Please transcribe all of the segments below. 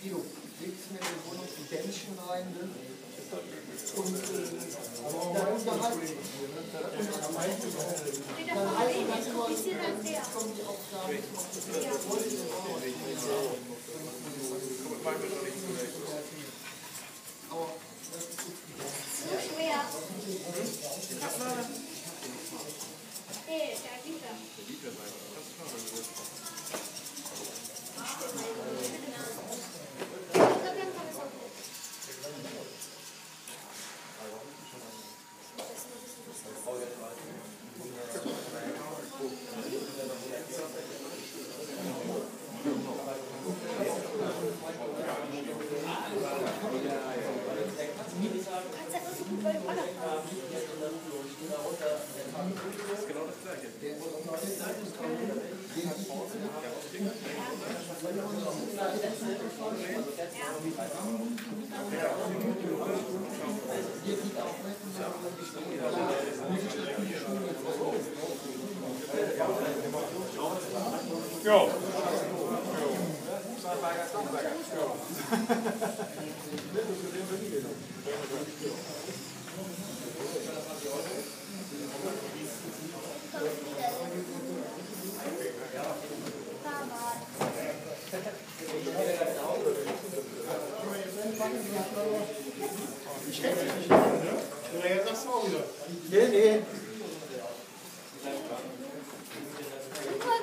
Guido, legst du mir in die Wohnung ein Bändchen rein, ne? Und dann unterhalb. Kommen die Aufgaben. So schwer. Hey, der liegt da.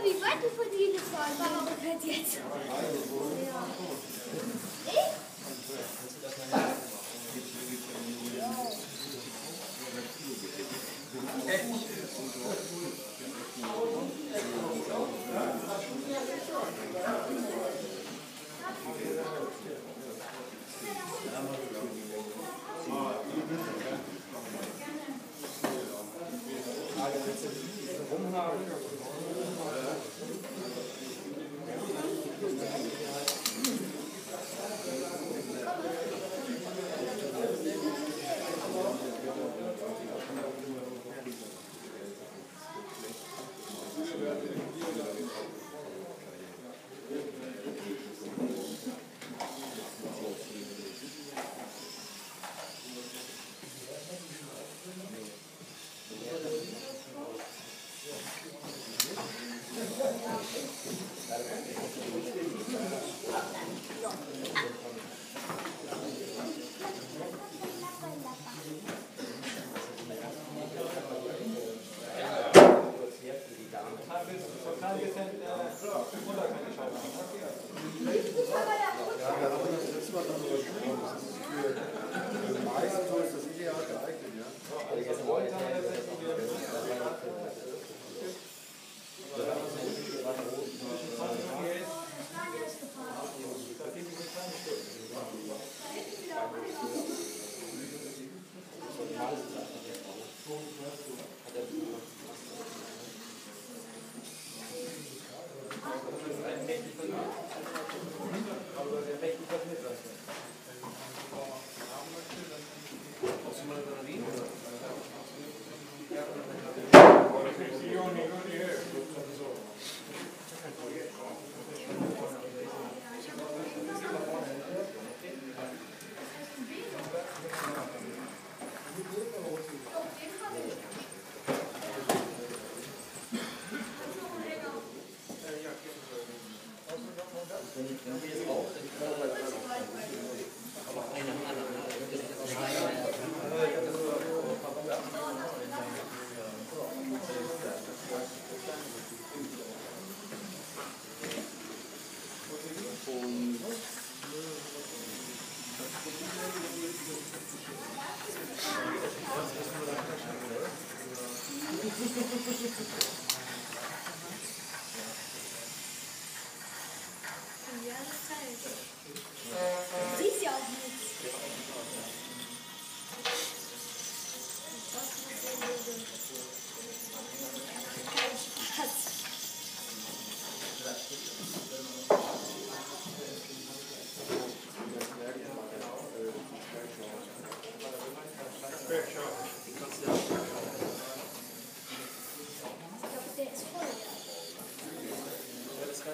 Wie weit du von dir gefahren war, jetzt? Ja. Ich?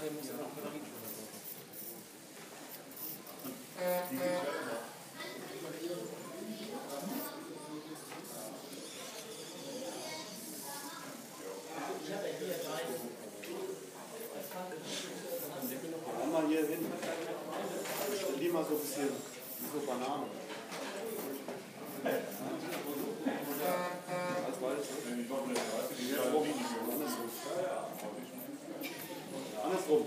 Mal hier hin. Die mal so ein bisschen so Bananen. Als weiß. Andersrum.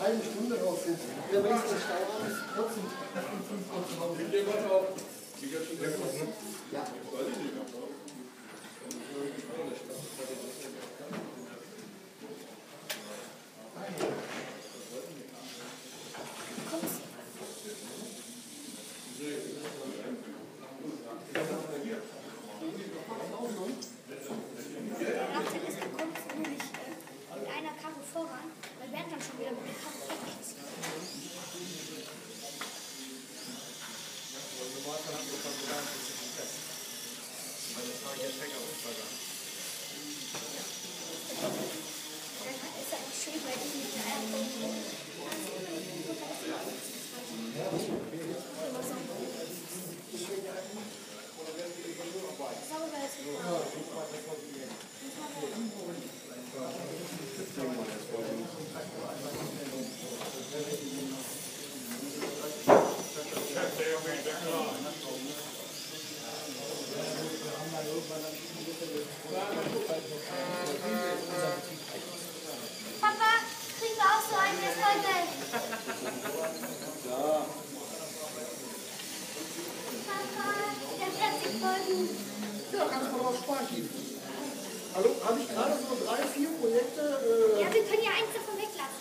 Eine Stunde raus sind. Der nächste Stau ist trotzdem in 5 Uhr zu Hause. Ja. Papa, kriegen wir auch so einen, der ist voll geil. Papa, der fährt sich voll gut. Ja, kannst du mal drauf sparen. Hallo, habe ich gerade so 3, 4 Projekte? Ja, wir können ja eins davon weglassen.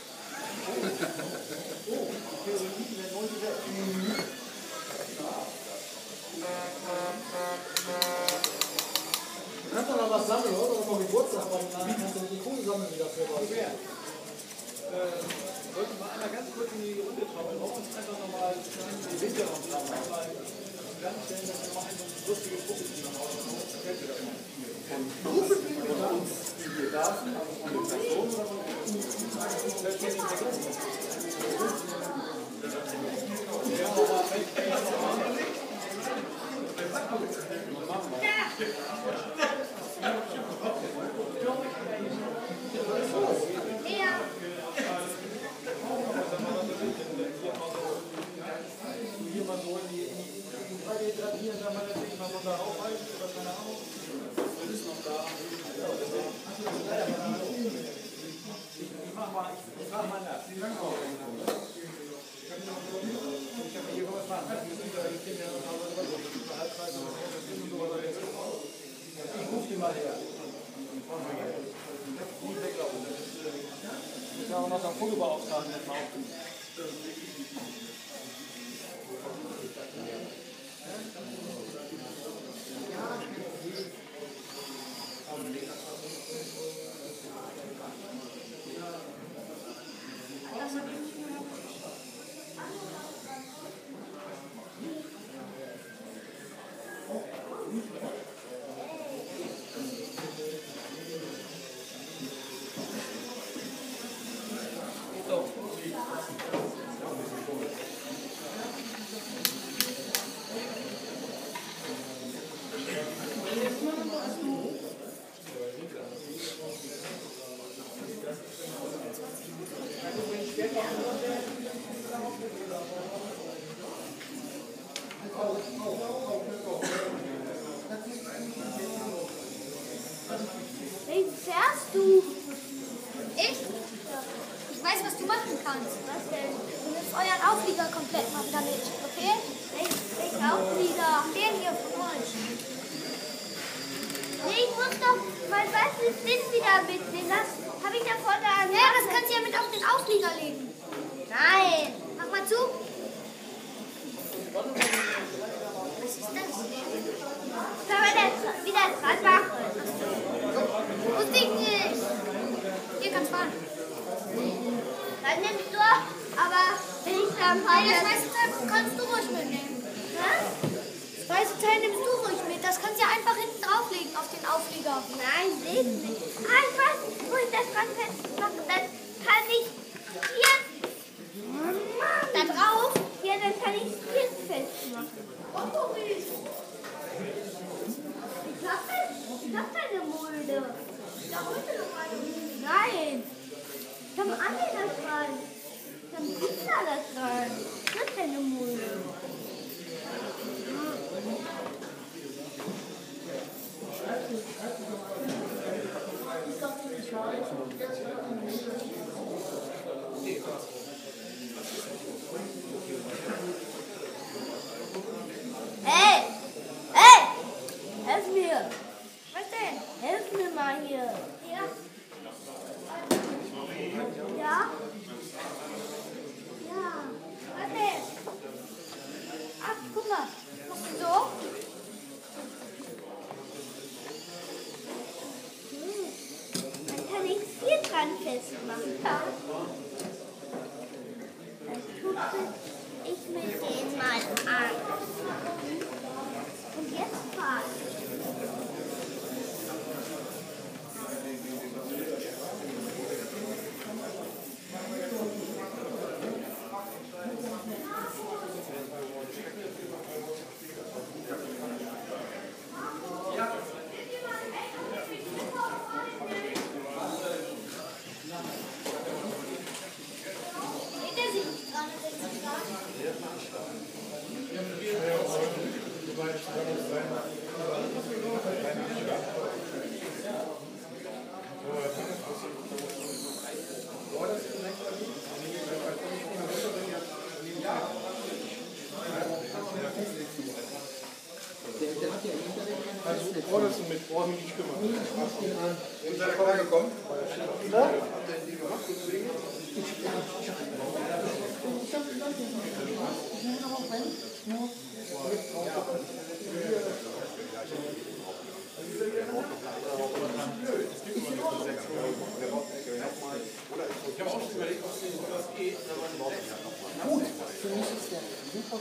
Oh, Theorien, der wollte weg. Du kannst doch noch was sammeln, oder? Noch Geburtstag, aber dann kannst du die Kohle sammeln wieder für was. Sollten wir einmal ganz kurz in die Runde schauen, ob uns einfach nochmal die Hintergrund haben. Ganz schnell, dass wir mal eine lustige Gruppe nach Hause kommen. Kennt ihr das mal? Gruppenspiele bei uns. Wir darfen, also von den Personen oder von Ich rufe die mal her. Ich habe noch einen Fotobeauftragten jetzt mal aufgenommen. Wen fährst du? Ich? Ich weiß, was du machen kannst. Was denn? Du nimmst euren Auflieger komplett mal wieder mit, okay? Welchen Auflieger? Den hier von euch. Nee, ich muss doch mein weißes Ding wieder mitnehmen. Das habe ich ja vor der Hand. Ja, das kannst du ja mit auf den Auflieger legen. Nein. Mach mal zu. Was ist das? Können wir das wieder dran machen? Wusste ich nicht. Hier kannst du fahren. Dann nimmst du, aber wenn ich dann fahre, das weiße Teil kannst du ruhig mitnehmen. Was? Das weiße Teil nimmst du ruhig mit. Das kannst du ja einfach hinten drauflegen auf den Auflieger. Nein, sehe ich nicht. Ah, ich weiß, wo ich das dran festmache. Dann kann ich hier da drauf, ja, dann kann ich hier festmachen. Ich hab keine Mulde. Da unten noch eine Mulde. Nein. Ich hab einen Anhänger dran. Ich hab einen Pizza da dran. Das ist keine Mulde. Hey! Hey! Helf mir! Was denn? Helf mir mal hier. Ja? Ja? Ja. Was denn? Ach, guck mal. Machst du so? Dann kann ich es hier dran festmachen. Ja. Das tupfe ich mit dem mal an. Und jetzt fahren. Das mit brauchen wir nicht kümmern. Ist er klar gekommen? Ich habe auch schon überlegt, ob das geht. Gut, für mich ist der super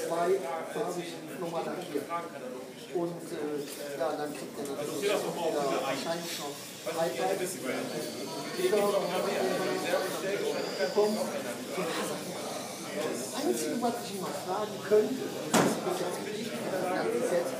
zweifarbig nochmal lackiert. Und ja, dann kriegt er natürlich wahrscheinlich noch Freitag. Das Einzige, was ich noch fragen könnte, ist jetzt